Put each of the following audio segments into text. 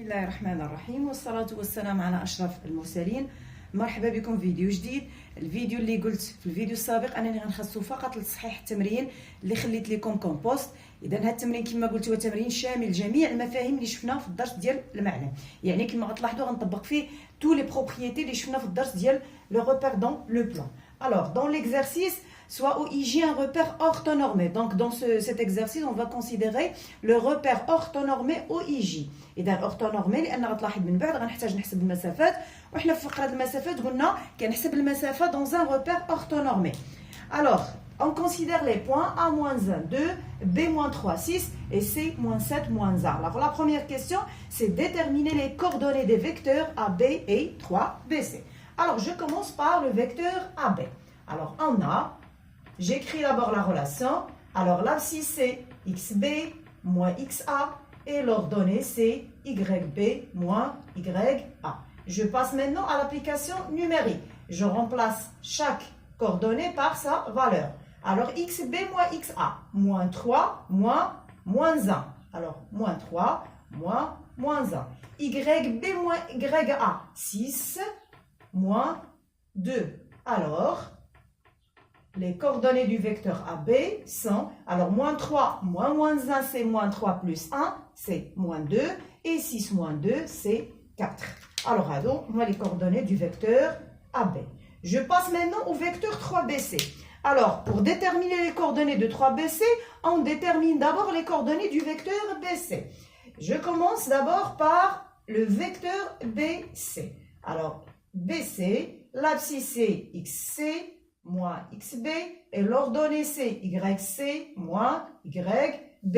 بسم الله الرحمن الرحيم والصلاة والسلام على أشرف المرسلين. مرحبا بكم في فيديو جديد. الفيديو اللي قلت في الفيديو السابق انني غنخصو فقط لتصحيح التمرين اللي خليت لكم كومبوست. اذا هذا التمرين كما قلت هو تمرين شامل جميع المفاهيم اللي شفناها في الدرس ديال المعلم، يعني كما غتلاحظوا غنطبق فيه تو لي بروبريتي اللي شفنا في الدرس ديال لو repère dans le plan. Alors dans l'exercice soit OIJ un repère orthonormé. Donc dans cet exercice on va considérer le repère orthonormé OIJ. اذا orthonormé لان غتلاحظ من بعد غنحتاج نحسب المسافات، وحنا في فقره المسافات قلنا كنحسب المسافه dans un repère orthonormé. Alors on considère les points A-1, 2, B-3, 6 et C-7, -1. Alors la première question, c'est déterminer les coordonnées des vecteurs AB et 3BC. Alors je commence par le vecteur AB. Alors en A, j'écris d'abord la relation. Alors l'abscisse c'est XB moins XA et l'ordonnée c'est YB moins YA. Je passe maintenant à l'application numérique. Je remplace chaque coordonnée par sa valeur. Alors XB moins XA, moins 3, moins 1. Alors moins 3, moins 1. YB moins YA, 6, moins 2. Alors, les coordonnées du vecteur AB sont, alors moins 3, moins 1, c'est moins 3 plus 1, c'est moins 2. Et 6 moins 2, c'est 4. Alors, on a les coordonnées du vecteur AB. Je passe maintenant au vecteur 3BC. Alors, pour déterminer les coordonnées de 3BC, on détermine d'abord les coordonnées du vecteur BC. Je commence d'abord par le vecteur BC. Alors, BC, l'abscisse c'est XC moins XB et l'ordonnée c'est YC moins YB.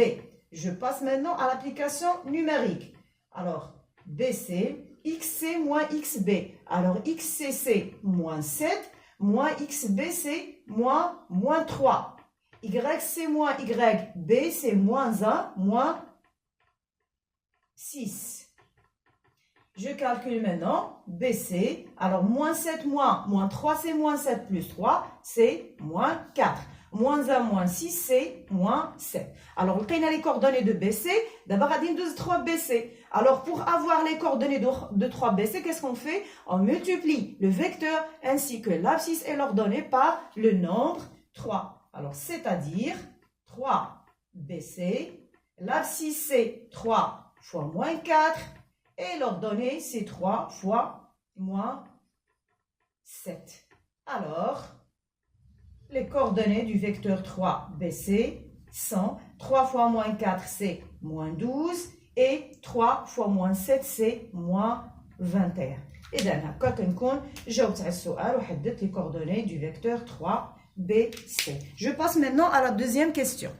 Je passe maintenant à l'application numérique. Alors, BC, XC moins XB. Alors, XC c'est moins 7, moins XB c'est moins 3. YC moins YB c'est moins 1, moins 6. Je calcule maintenant BC. Alors, moins 7 moins 3 c'est moins 7 plus 3 c'est moins 4. Moins 1 moins 6 c'est moins 7. Alors, on a les coordonnées de BC. D'abord, on a 3BC. Alors, pour avoir les coordonnées de 3BC, qu'est-ce qu'on fait? On multiplie le vecteur ainsi que l'abscisse et l'ordonnée par le nombre 3. Alors, c'est-à-dire 3BC. L'abscisse c'est 3 fois moins 4. Et l'ordonnée c'est 3 fois moins 7. Alors, les coordonnées du vecteur 3BC sont 3 fois moins 4 c'est moins 12 et 3 fois moins 7 c'est moins 21. إذا هكا كنكون جاوبت على السؤال وحددت les coordonnées du vecteur 3BC. Je passe maintenant à la deuxième question.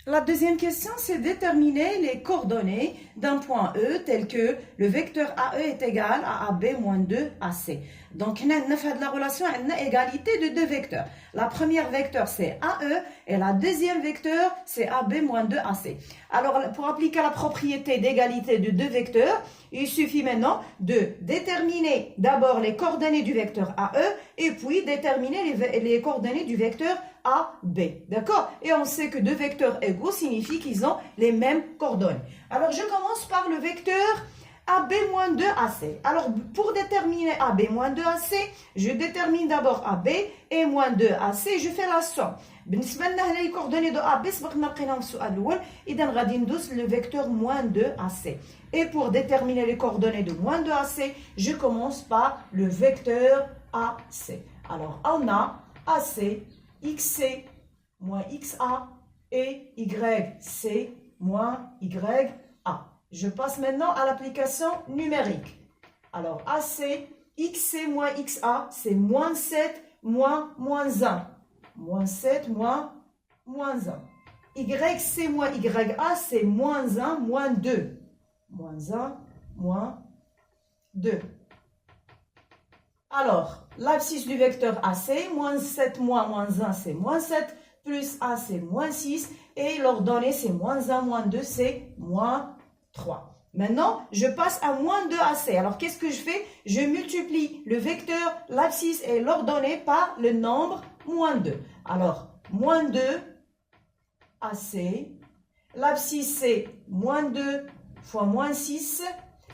La deuxième question, c'est déterminer les coordonnées d'un point E tel que le vecteur AE est égal à AB moins 2 AC. Donc, on a la relation, on a égalité de deux vecteurs. La première vecteur, c'est AE et la deuxième vecteur, c'est AB moins 2 AC. Alors, pour appliquer la propriété d'égalité de deux vecteurs, il suffit maintenant de déterminer d'abord les coordonnées du vecteur AE et puis déterminer les coordonnées du vecteur AB. D'accord? Et on sait que deux vecteurs égaux signifie qu'ils ont les mêmes coordonnées. Alors, je commence par le vecteur AB-2AC. Alors, pour déterminer AB-2AC, je détermine d'abord AB et moins 2AC, je fais la somme. بالنسبة لنا هنا les coordonnées de AB سبقنا لقيناهم في السؤال الأول، إذا غادي ندوز le vecteur moins 2AC. Et pour déterminer les coordonnées de moins 2AC, je commence par le vecteur AC. Alors, on a AC, XC moins XA et YC moins YA. Je passe maintenant à l'application numérique. Alors, AC, XC moins XA, c'est moins 7 moins 1. Moins 7 moins 1. YC moins YA, c'est moins 1 moins 2. Moins 1 moins 2. Alors, l'abscisse du vecteur AC, moins 7 moins 1, c'est moins 7, plus A, c'est moins 6, et l'ordonnée, c'est moins 1 moins 2, c'est moins 3. Maintenant, je passe à moins 2AC. Alors, qu'est-ce que je fais? Je multiplie le vecteur, l'abscisse et l'ordonnée par le nombre moins 2. Alors, moins 2AC, l'abscisse, c'est moins 2 fois moins 6.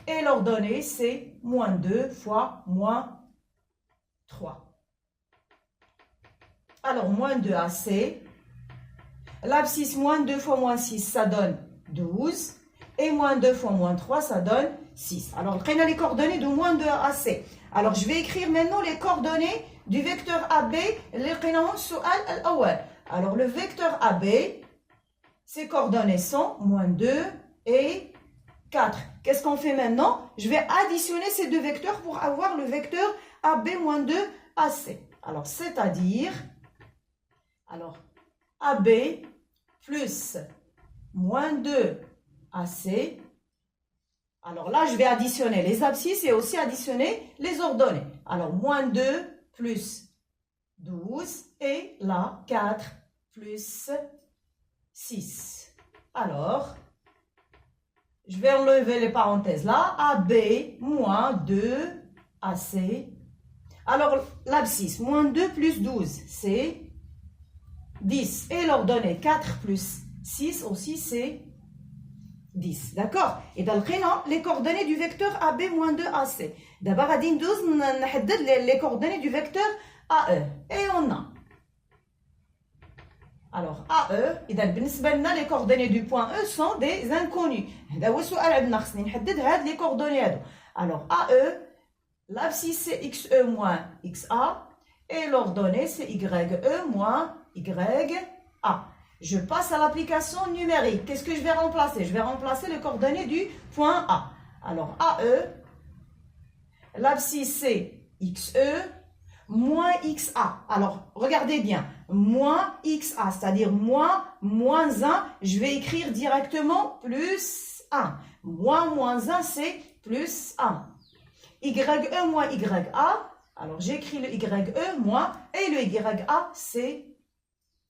Et l'ordonnée, c'est moins 2 fois moins 3. Alors, moins 2AC. L'abscisse, moins 2 fois moins 6, ça donne 12. Et moins 2 fois moins 3, ça donne 6. Alors, on a les coordonnées de moins 2AC. Alors, je vais écrire maintenant les coordonnées du vecteur AB. Alors, le vecteur AB, ses coordonnées sont moins 2 et 4. Qu'est-ce qu'on fait maintenant? Je vais additionner ces deux vecteurs pour avoir le vecteur AB moins 2AC. Alors, c'est-à-dire, AB plus moins 2AC. Alors là, je vais additionner les abscisses et aussi additionner les ordonnées. Alors, moins 2 plus 12 et là, 4 plus 6. Alors, je vais enlever les parenthèses là. AB moins 2AC. Alors, l'abscisse, moins 2 plus 12, c'est 10. Et l'ordonnée 4 plus 6 aussi, c'est 10. D'accord? Et dans le prénom, les coordonnées du vecteur AB moins 2AC. D'abord, on va les coordonnées du vecteur AE. Et on a. Alors, AE, les coordonnées du point E sont des inconnus. Les coordonnées. Alors, AE, l'abscisse c'est XE moins XA. Et l'ordonnée c'est YE moins YA. Je passe à l'application numérique. Qu'est-ce que je vais remplacer? Je vais remplacer les coordonnées du point A. Alors, AE, l'abscisse c'est XE moins XA. Alors, regardez bien. Moins XA, c'est-à-dire moins 1. Je vais écrire directement plus 1. Moins 1, c'est plus 1. YE moins YA. Alors, j'écris le YE moins et le YA, c'est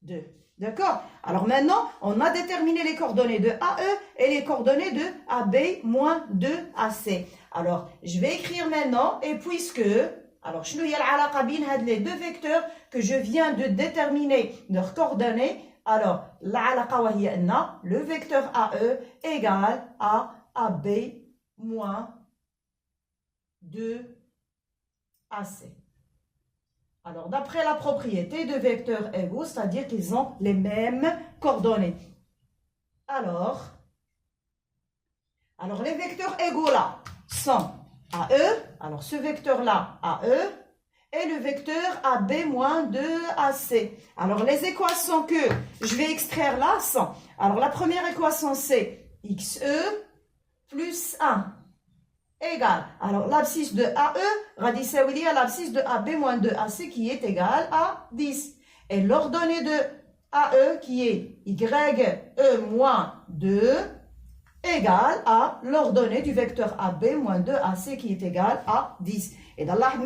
2. D'accord? Alors maintenant, on a déterminé les coordonnées de AE et les coordonnées de AB moins 2AC. Alors, je vais écrire maintenant, et puisque, alors, je vais les deux vecteurs que je viens de déterminer leurs coordonnées. Alors, le vecteur AE égale à AB moins 2AC. Alors, d'après la propriété de vecteurs égaux, c'est-à-dire qu'ils ont les mêmes coordonnées. Alors, les vecteurs égaux là sont AE, alors ce vecteur-là AE, et le vecteur AB moins 2AC. Alors, les équations que je vais extraire là sont, alors la première équation c'est XE plus 1. Égal. Alors, l'abscisse de AE, l'abscisse de AB moins 2AC qui est égal à 10. Et l'ordonnée de AE qui est YE moins 2 égale à l'ordonnée du vecteur AB moins 2AC qui est égal à 10. Et dans l'arbre,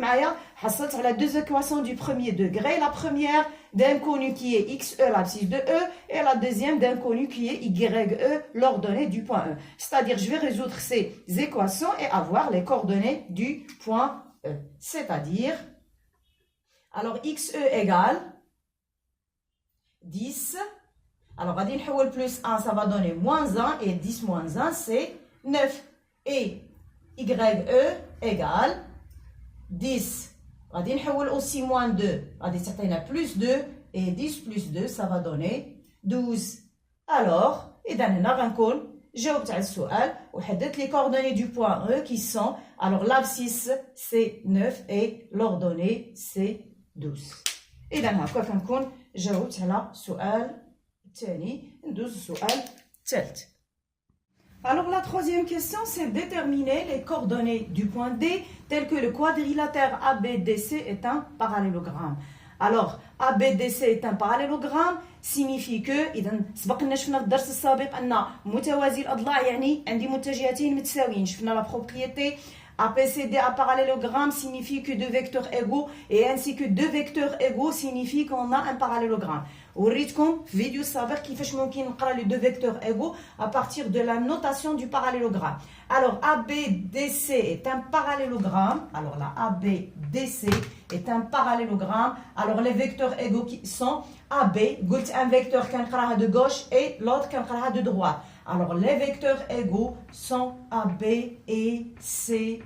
حصلت على deux équations du premier degré. La première d'inconnu qui est XE, l'abscisse de E, et la deuxième d'inconnu qui est YE, l'ordonnée du point E. C'est-à-dire, je vais résoudre ces équations et avoir les coordonnées du point E. C'est-à-dire, alors XE égale 10. Alors, on va dire plus 1, ça va donner moins 1, et 10 moins 1, c'est 9. Et YE égale 10. On va dire aussi moins 2. On va dire plus 2, et 10 plus 2, ça va donner 12. Alors, إذا هنا غنكون جاوبت على السؤال وحددت les coordonnées du point E qui sont, alors l'abscisse c'est 9 et l'ordonnée c'est 12. إذا هكا كنكون جاوبت على السؤال الثاني. ندوز السؤال الثالث. Alors la troisième question, c'est déterminer les coordonnées du point D tel que le quadrilatère ABDC est un parallélogramme. Alors ABDC est un parallélogramme signifie que إذا سبقنا شفنا في الدرس السابق أن متوازي الأضلاع يعني عندي متجهتين متساويين. شفنا la propriété APCD à parallélogramme signifie que deux vecteurs égaux et ainsi que deux vecteurs égaux signifie qu'on a un parallélogramme. وريتكم في فيديو سابق كيفاش ممكن نقرا les deux vecteurs égaux à partir de la notation du parallélogramme. Alors ABDC est un parallélogramme. Alors là ABDC est un parallélogramme. Alors les vecteurs égaux qui sont AB, قلت un vecteur كنقراها de gauche et l'autre كنقراها de droite. Alors, les vecteurs égaux sont AB et CD.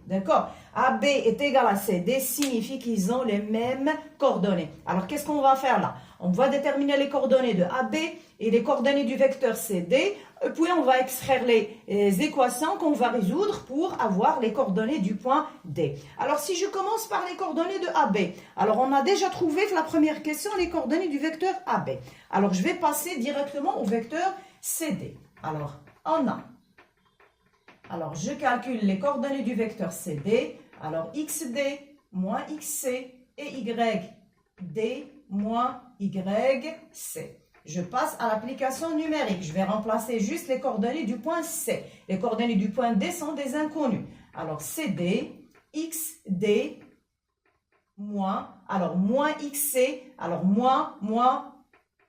D'accord? AB est égal à CD signifie qu'ils ont les mêmes coordonnées. Alors, qu'est-ce qu'on va faire là? On va déterminer les coordonnées de AB et les coordonnées du vecteur CD. Puis, on va extraire les équations qu'on va résoudre pour avoir les coordonnées du point D. Alors, si je commence par les coordonnées de AB, alors on a déjà trouvé la première question les coordonnées du vecteur AB. Alors, je vais passer directement au vecteur CD. Alors, on a... Alors, je calcule les coordonnées du vecteur CD. Alors, XD moins XC et YD moins YC. Je passe à l'application numérique. Je vais remplacer juste les coordonnées du point C. Les coordonnées du point D sont des inconnus. Alors, CD, XD, moins, alors moins XC, alors moins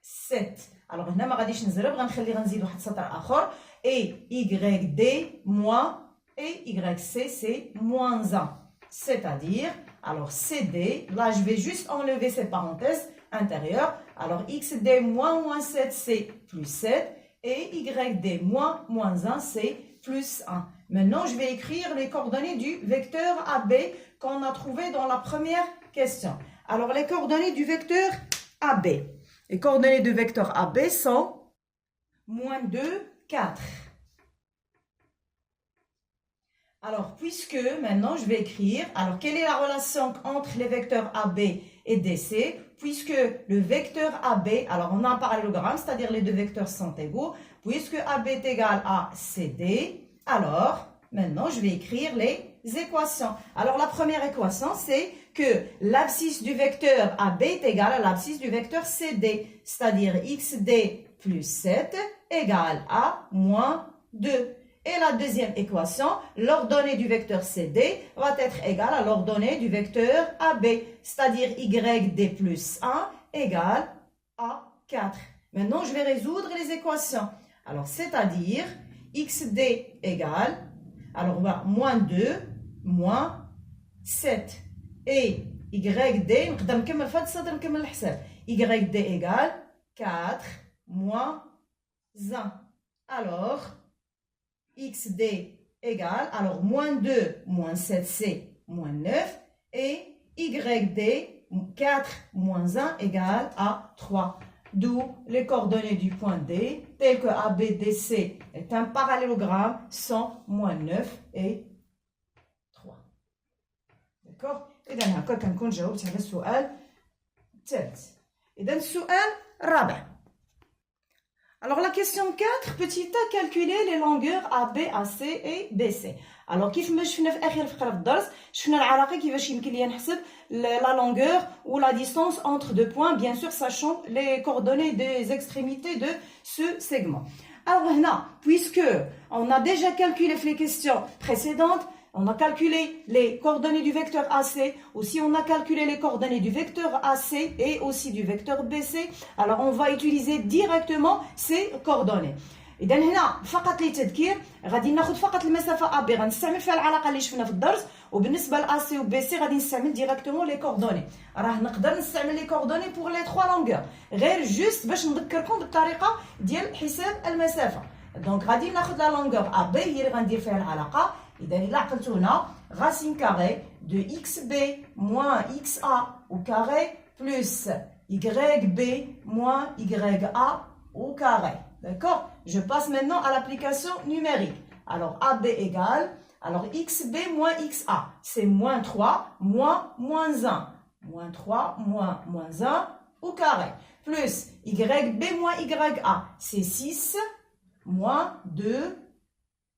7. Alors, هنا ما غاديش نزرب غنخلي غنزيد واحد السطر آخر. Et YD moins et YC c'est moins 1. C'est-à-dire, alors CD, là je vais juste enlever ces parenthèses intérieures. Alors XD moins 7 c'est plus 7 et YD moins 1 c'est plus 1. Maintenant je vais écrire les coordonnées du vecteur AB qu'on a trouvé dans la première question. Alors les coordonnées du vecteur AB. Les coordonnées du vecteur AB sont moins 2, 4. Alors, puisque maintenant je vais écrire, alors quelle est la relation entre les vecteurs AB et DC? Puisque le vecteur AB, alors on a un parallélogramme, c'est-à-dire les deux vecteurs sont égaux, puisque AB est égal à CD, alors maintenant je vais écrire les équations. Alors la première équation c'est que l'abscisse du vecteur AB est égal à l'abscisse du vecteur CD, c'est-à-dire XD plus 7 égale à moins 2. Et la deuxième équation, l'ordonnée du vecteur CD va être égale à l'ordonnée du vecteur AB, c'est-à-dire YD plus 1 égale à 4. Maintenant, je vais résoudre les équations. Alors, c'est-à-dire XD égale, alors on va moins 2, moins 7. Et YD, YD égale 4 moins 1. Alors, XD égale, alors moins 2, moins 7, c'est moins 9. Et YD, 4 moins 1 égale à 3. D'où les coordonnées du point D, telles que ABDC est un parallélogramme, sont moins 9 et 3. D'accord? إذا هكا كنكون جاوبت على السؤال الثالث. إذا السؤال الرابع. Alors la question 4, petit a, calculer les longueurs AB, AC et BC. Alors كيف ما شفنا في آخر فقرة في الدرس شفنا العلاقة كيفاش يمكن ليا نحسب la longueur ou la distance entre deux points, bien sûr sachant les coordonnées des extrémités de ce segment. Alors هنا, puisque on a déjà calculé les questions précédentes, on a calculé les coordonnées du vecteur AC, aussi on a calculé les coordonnées du vecteur AC et aussi du vecteur BC. Alors on va utiliser directement ces coordonnées. إذا هنا فقط للتذكير غادي ناخذ فقط المسافة AB غنستعمل فيها العلاقة اللي شفنا في الدرس وبالنسبة ل AC و BC غادي نستعمل ديريكتومون لي كوردوني. راه نقدر نستعمل لي كوردوني بور لي 3 لونغور غير جوست باش نذكركم بالطريقة ديال حساب المسافة. دونك غادي ناخذ لا لونغور AB هي اللي غندير فيها العلاقة. إذا إلا عقلتو هنا racine carrée de XB moins XA au carré plus YB moins YA au carré. D'accord? Je passe maintenant à l'application numérique. Alors AB égale, alors XB moins XA, c'est moins 3 moins 1. Moins 3 moins 1 au carré. Plus YB moins YA, c'est 6 moins 2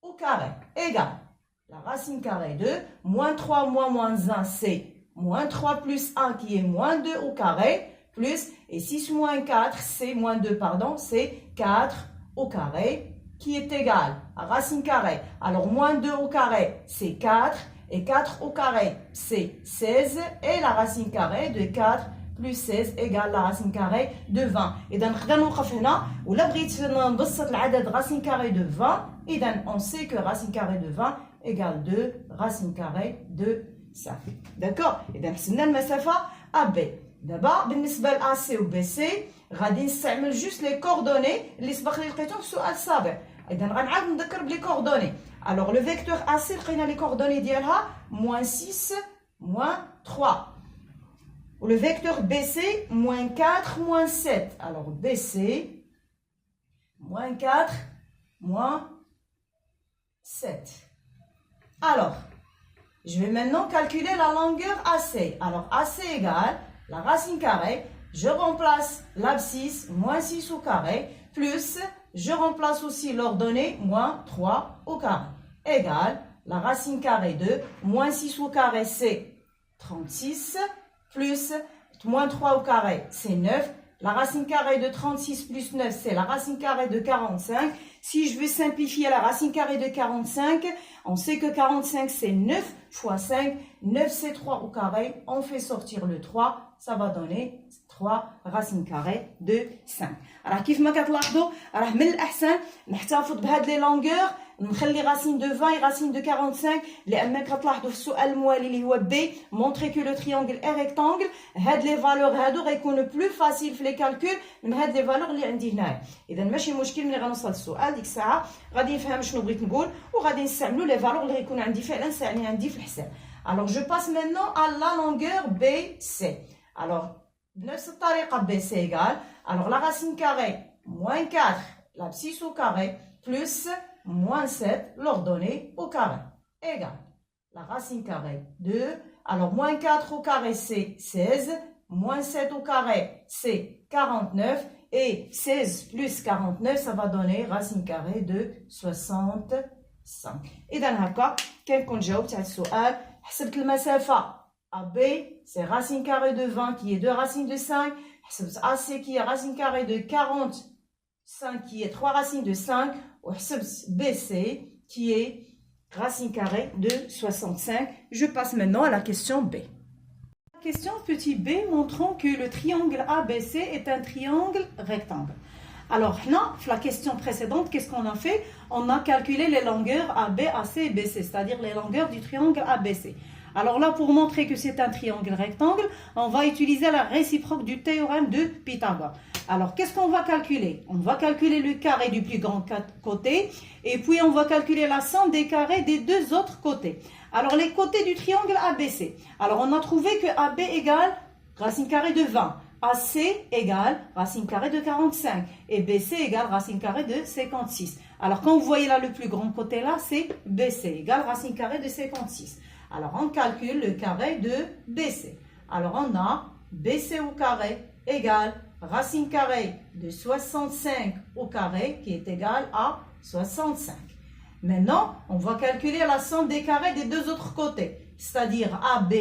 au carré. Égale. La racine carrée de moins 3 moins 1, c'est moins 3 plus 1 qui est moins 2 au carré, plus, et 6 moins 4, c'est moins 2, pardon, c'est 4 au carré, qui est égal à racine carrée. Alors, moins 2 au carré, c'est 4, et 4 au carré, c'est 16, et la racine carrée de 4 plus 16 égale la racine carrée de 20. إذا نقدر نوقف هنا ولا بغيت نبسط العدد racine carrée de 20 إذا on sait que racine carrée de 20 égale 2 racine carrée de 5. D'accord? إذا حسبنا المسافة AB. دابا بالنسبة ل AC و BC غادي نستعمل جوست لي كوردوني اللي سبق لي لقيتهم في السؤال السابق. اذا غنعاود نذكر بلي كوردوني. الوغ لو فيكتور AC لقينا لي كوردوني ديالها -6 -3. Ou le vecteur BC, -4, -7. Alors, BC, -4, -7. Alors, je vais maintenant calculer la longueur AC. Alors, AC égale la racine carrée. Je remplace l'abscisse, -6 au carré, plus, je remplace aussi l'ordonnée, -3 au carré, égale la racine carrée de -6 au carré, c'est 36. Plus -3 au carré, c'est 9. La racine carrée de 36 plus 9, c'est la racine carrée de 45. Si je veux simplifier la racine carrée de 45, on sait que 45, c'est 9 fois 5. 9, c'est 3 au carré. On fait sortir le 3. Ça va donner 3 racines carrées de 5. Alors, كيف ما كتلاحظوا راه من الأحسن نحتفظ بهاد لي لونغور نخلي راسين دو 20 et racine de 45 لأن كتلاحظوا في السؤال الموالي اللي هو B montrer que le triangle est rectangle. هاد لي فالور هادو غيكونوا بلو فاسيل في لي كالكول من هاد لي فالور اللي عندي هنايا. إذا ماشي مشكل ملي غنوصل للسؤال ديك الساعة غادي نفهم شنو بغيت نقول وغادي نستعملوا لي فالور اللي غيكون عندي فعلا ساعني عندي في الحساب. Alors je passe maintenant à la longueur BC. Alors بنفس الطريقة BC égale. Alors la racine carrée -4 l'abscisse au carré plus -7 l'ordonnée au carré égale la racine carrée de. Alors -4 au carré c'est 16, -7 au carré c'est 49 et 16 plus 49 ça va donner racine carrée de 65. إذا هكا كنكون جاوبت على السؤال. حسبت المسافة AB c'est racine carrée de 20 qui est 2 racines de 5. حسبت AC qui est racine carrée de 45 qui est 3 racines de 5. وحسبت BC qui est racine carrée de 65. Je passe maintenant à la question B. La question petit b montrant que le triangle ABC est un triangle rectangle. Alors là, la question précédente, qu'est-ce qu'on a fait? On a calculé les longueurs AB, AC et BC, c'est-à-dire les longueurs du triangle ABC. Alors là, pour montrer que c'est un triangle rectangle, on va utiliser la réciproque du théorème de Pythagore. Alors, qu'est-ce qu'on va calculer? On va calculer le carré du plus grand côté et puis on va calculer la somme des carrés des deux autres côtés. Alors, les côtés du triangle ABC. Alors, on a trouvé que AB égale racine carrée de 20. AC égale racine carrée de 45 et BC égale racine carrée de 56. Alors, quand vous voyez là le plus grand côté là, c'est BC égale racine carrée de 56. Alors, on calcule le carré de BC. Alors, on a BC au carré égale racine carrée de 65 au carré qui est égale à 65. Maintenant, on va calculer la somme des carrés des deux autres côtés, c'est-à-dire AB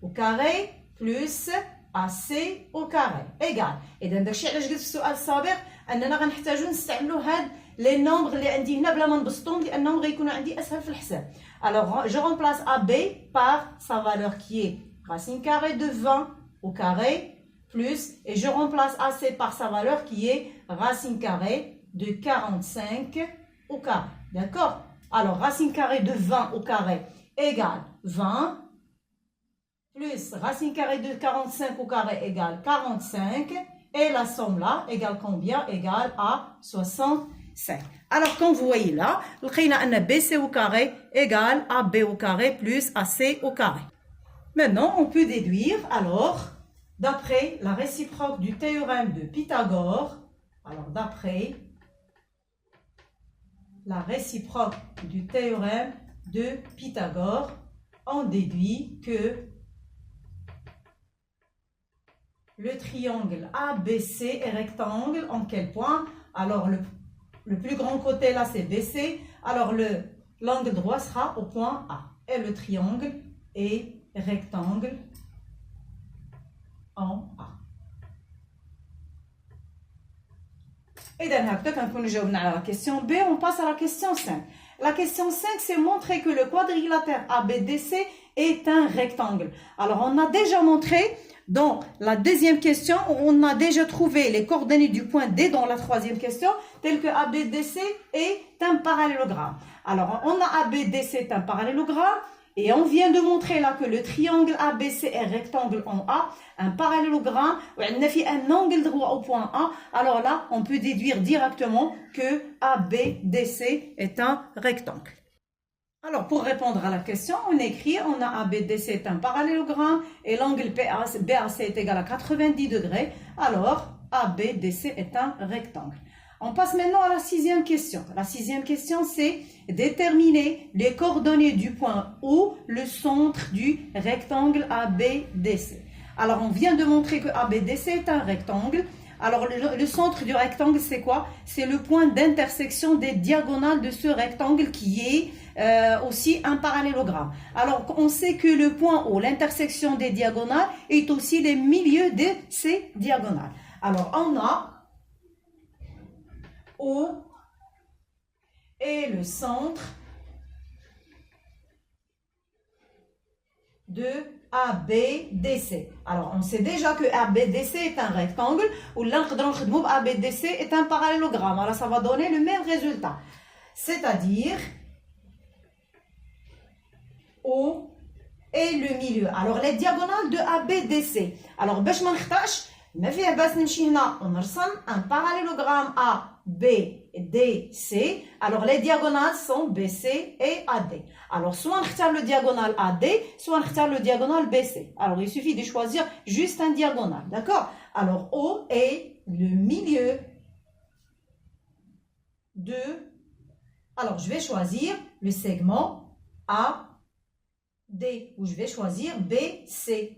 au carré plus AC au carré égale. إذا داكشي علاش قلت في السؤال السابق أننا غنحتاجو نستعملوا هاد لي نومبر اللي عندي هنا بلا ما نبسطهم لأنهم غيكونوا عندي أسهل في الحساب. Alors, je remplace AB par sa valeur qui est racine carrée de 20 au carré plus, et je remplace AC par sa valeur qui est racine carrée de 45 au carré. D'accord? Alors, racine carrée de 20 au carré égale 20 plus racine carrée de 45 au carré égale 45 et la somme là égale combien? Égale à 65. Alors, comme vous voyez là, BC au carré égale AB au carré plus AC au carré. Maintenant, on peut déduire, alors, d'après la réciproque du théorème de Pythagore, alors d'après la réciproque du théorème de Pythagore, on déduit que le triangle ABC est rectangle en quel point? Alors, le plus grand côté là c'est BC, alors l'angle droit sera au point A et le triangle est rectangle en A. Et quand nous avons la question B, on passe à la question 5. La question 5, c'est montrer que le quadrilatère ABDC est un rectangle. Alors, on a déjà montré dans la deuxième question, on a déjà trouvé les coordonnées du point D dans la troisième question, tel que ABDC est un parallélogramme. Alors, on a ABDC est un parallélogramme. Et on vient de montrer là que le triangle ABC est rectangle en A, un parallélogramme, où on a fait un angle droit au point A. Alors là, on peut déduire directement que ABDC est un rectangle. Alors, pour répondre à la question, on écrit, on a ABDC est un parallélogramme et l'angle BAC est égal à 90 degrés. Alors, ABDC est un rectangle. On passe maintenant à la sixième question. La sixième question, c'est déterminer les coordonnées du point O, le centre du rectangle ABDC. Alors, on vient de montrer que ABDC est un rectangle. Alors, le centre du rectangle, c'est quoi? C'est le point d'intersection des diagonales de ce rectangle qui est aussi un parallélogramme. Alors, on sait que le point O, l'intersection des diagonales, est aussi le milieu de ces diagonales. Alors, on a O et le centre de ABDC. Alors, on sait déjà que ABDC est un rectangle ou ABDC est un parallélogramme. Alors, ça va donner le même résultat. C'est-à-dire O et le milieu. Alors, les diagonales de ABDC. Alors, باش ما نخطاش ما فيها باس نمشي هنا ونرسم un parallélogramme ABDC. Alors, les diagonales sont BC et AD. Alors, soit on retient le diagonal AD, soit on retient le diagonal BC. Alors, il suffit de choisir juste un diagonal. D'accord? Alors, O est le milieu de... Alors, je vais choisir le segment AD, ou je vais choisir BC.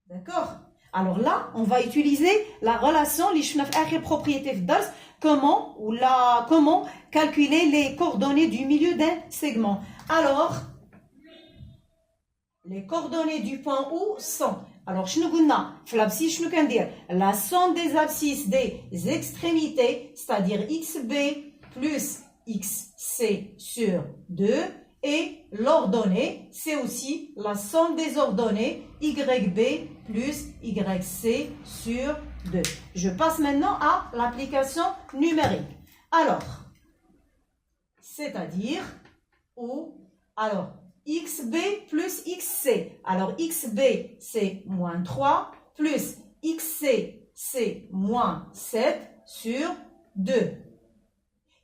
D'accord? Alors là, on va utiliser la relation les propriétés de Dars, comment calculer les coordonnées du milieu d'un segment. Alors, les coordonnées du point O sont, alors la somme des abscisses des extrémités, c'est-à-dire XB plus XC sur 2, et l'ordonnée, c'est aussi la somme des ordonnées YB plus YC sur 2. Je passe maintenant à l'application numérique. Alors, c'est-à-dire O, alors XB plus XC. Alors XB c'est moins 3 plus XC c'est moins 7 sur 2.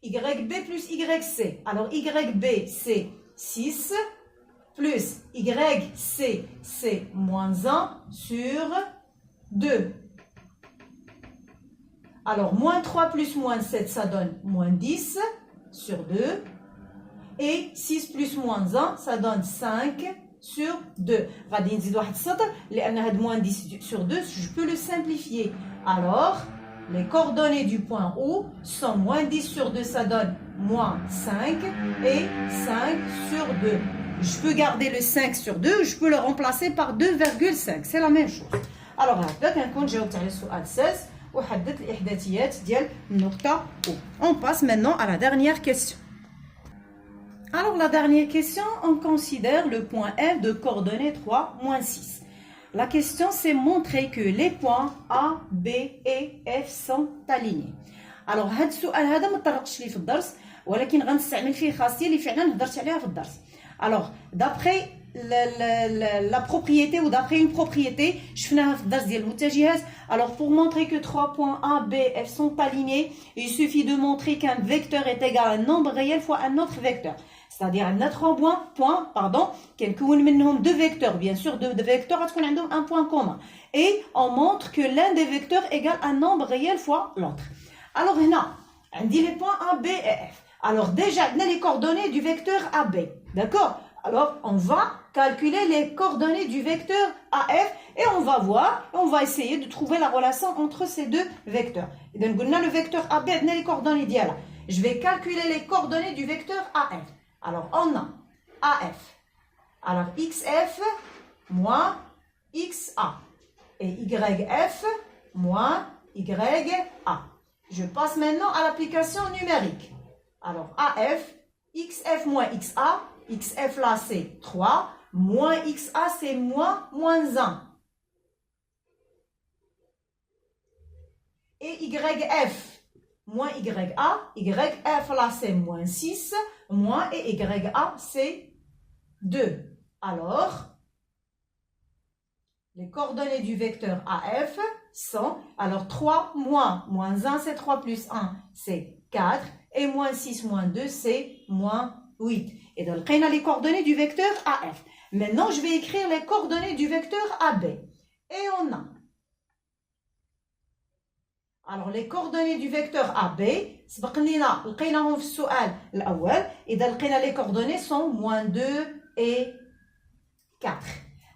YB plus YC. Alors YB c'est 6 plus YC c'est moins 1 sur 2. Alors moins 3 plus moins 7 ça donne moins 10 sur 2. Et 6 plus moins 1 ça donne 5 sur 2. غادي نزيد واحد السطر لأن هاد moins 10 sur 2 je peux le simplifier. Alors les coordonnées du point O sont moins 10 sur 2, ça donne moins 5 et 5 sur 2. Je peux garder le 5 sur 2, je peux le remplacer par 2,5. C'est la même chose. Alors, هكذا كنكون جاوبت على السؤال 16 وحددت الإحداثيات ديال النقطة O. On passe maintenant à la dernière question. Alors, la dernière question, on considère le point F de coordonnées 3, moins 6. La question, c'est montrer que les points A, B et F sont alignés. Alors, هذا السؤال هذا ما طرقش ليه في الدرس ولكن غنستعمل فيه خاصية اللي فعلا هضرت عليها في الدرس. Alors, d'après la propriété ou d'après une propriété, شفناها في الدرس ديال المتجهات. Alors, pour montrer que 3 points A, B, F sont alignés, il suffit de montrer qu'un vecteur est égal à un nombre réel fois un autre vecteur. C'est-à-dire on a 3 points, كنكون منهم deux vecteurs, bien sûr deux vecteurs غتكون عندهم un point commun. Et on montre que l'un des vecteurs égale un nombre réel fois l'autre. Alors هنا عندي les points A, B et F. Alors déjà on a les coordonnées du vecteur AB. D'accord? Alors on va calculer les coordonnées du vecteur AF et on va voir, on va essayer de trouver la relation entre ces deux vecteurs. Et donc on a le vecteur AB, on a les coordonnées d'IA. Je vais calculer les coordonnées du vecteur AF. Alors, on a AF. Alors, XF moins XA. Et YF moins YA. Je passe maintenant à l'application numérique. Alors, AF, XF moins XA. XF là, c'est 3. Moins XA, c'est moins 1. Et YF moins YA. YF là, c'est moins 6. Moins et YA, c'est 2. Alors, les coordonnées du vecteur AF sont, alors 3 moins 1, c'est 3 plus 1, c'est 4. Et moins 6 moins 2, c'est moins 8. Et donc, on a les coordonnées du vecteur AF. Maintenant, je vais écrire les coordonnées du vecteur AB. Et on a. Alors, les coordonnées du vecteur AB, لقيناهم في السؤال الأول. إذا لقينا les coordonnées sont moins 2 et 4.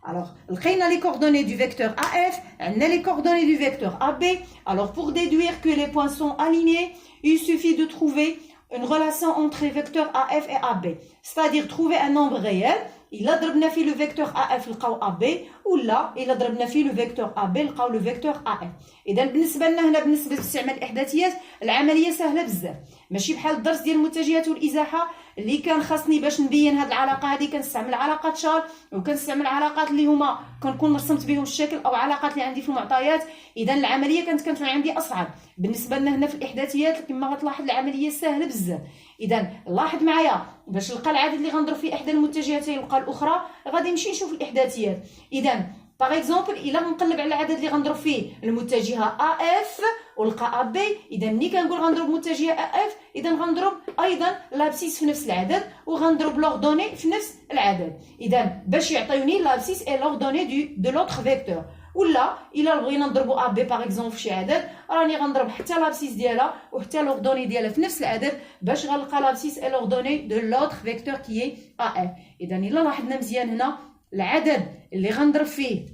Alors, les coordonnées du vecteur AF, on a les coordonnées du vecteur AB. Alors, pour déduire que les points sont alignés, il suffit de trouver une relation entre les vecteurs AF et AB. C'est-à-dire trouver un nombre réel. إلا ضربنا فيه le vecteur AF لقاو AB ولا إلا ضربنا فيه le vecteur AB لقاو le vecteur AF. إذا بالنسبة لنا هنا بالنسبة لاستعمال الإحداثيات العملية سهلة بزاف. ماشي بحال الدرس ديال المتجهات والإزاحة اللي كان خاصني باش نبين هاد العلاقة هادي كنستعمل علاقات شار وكنستعمل علاقات اللي هما كنكون رسمت بهم الشكل أو علاقات اللي عندي في المعطيات. إذا العملية كانت عندي أصعب. بالنسبة لنا هنا في الإحداثيات كما غتلاحظ العملية سهلة بزاف. إذا لاحظ معايا باش نلقى العدد اللي غنضرب فيه إحدى المتجهتين ونلقى الأخرى غادي نمشي نشوف الإحداثيات. إذا باغ اكزومبل إلا غنقلب على العدد اللي غنضرب فيه المتجهة AF ولقى AB، إذا ملي كنقول غنضرب متجهة AF إذا غنضرب أيضا لابسيس في نفس العدد وغنضرب لوردوني في نفس العدد. إذا باش يعطيوني لابسيس اي لوردوني دو لوتر فيكتور. ولا الا بغينا نضربوا ا بي باغ اكزومبل في شي عدد راني غنضرب حتى لابسيس ديالها وحتى لوردوني ديالها في نفس العدد باش غنلقى لابسيس اي لوردوني دو لوتر فيكتور كي ا اف. اذا الا لاحظنا مزيان هنا العدد اللي غنضرب فيه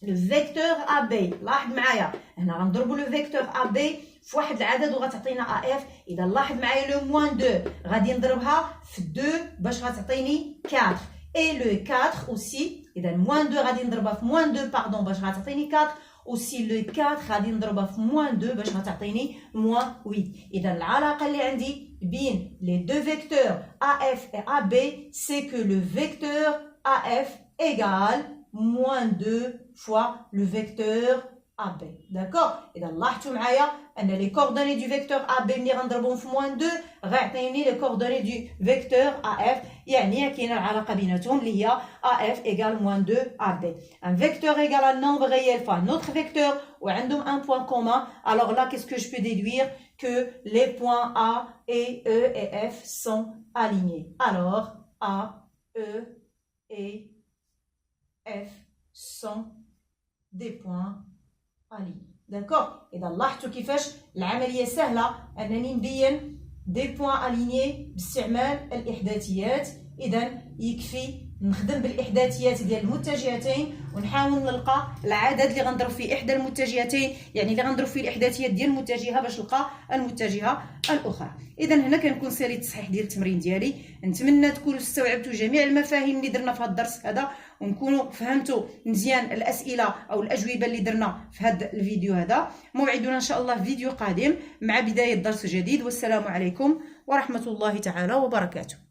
لو فيكتور ا بي، لاحظ معايا هنا غنضربوا لو فيكتور ا بي في واحد العدد وغتعطينا ا اف. اذا لاحظ معايا لو موان 2 غادي نضربها في 2 باش غتعطيني 4 et le 4 aussi. إذا moins 2 غادي نضربها في moins 2 باردون باش غتعطيني 4 aussi le 4 غادي نضربها في moins 2 باش غتعطيني moins 8. إذا العلاقة اللي عندي بين les deux vecteurs AF et AB c'est que le vecteur AF égale moins 2 fois le vecteur AB. D'accord? إذا لاحظتوا معايا أن les coordonnées du vecteur AB ملي غنضربهم في moins 2 غيعطيني les coordonnées du vecteur AF. يعني كاينه العلاقه بيناتهم اللي هي AF égale moins 2 AB. Un vecteur égale un nombre réel fois un autre vecteur ou عندهم un point commun. Alors là, qu'est-ce que je peux déduire? Que les points A et E et F sont alignés. Alors A, E et F sont des points alignés. D'accord? إذا لاحظتوا كيفاش العملية سهلة أنني نبين دي بوان الينيي باستعمال الإحداثيات. إذا يكفي نخدم بالإحداثيات ديال المتجهتين ونحاول نلقى العدد اللي غنضرب فيه إحدى المتجهتين، يعني اللي غنضرب فيه الإحداثيات ديال المتجهة باش نلقى المتجهة الأخرى. إذا هنا كنكون سالي التصحيح ديال التمرين ديالي. نتمنى تكونوا استوعبتوا جميع المفاهيم اللي درنا في هذا الدرس هذا ونكونوا فهمتوا مزيان الأسئلة أو الأجوبة اللي درنا في هذا الفيديو هذا. موعدنا إن شاء الله في فيديو قادم مع بداية درس جديد، والسلام عليكم ورحمة الله تعالى وبركاته.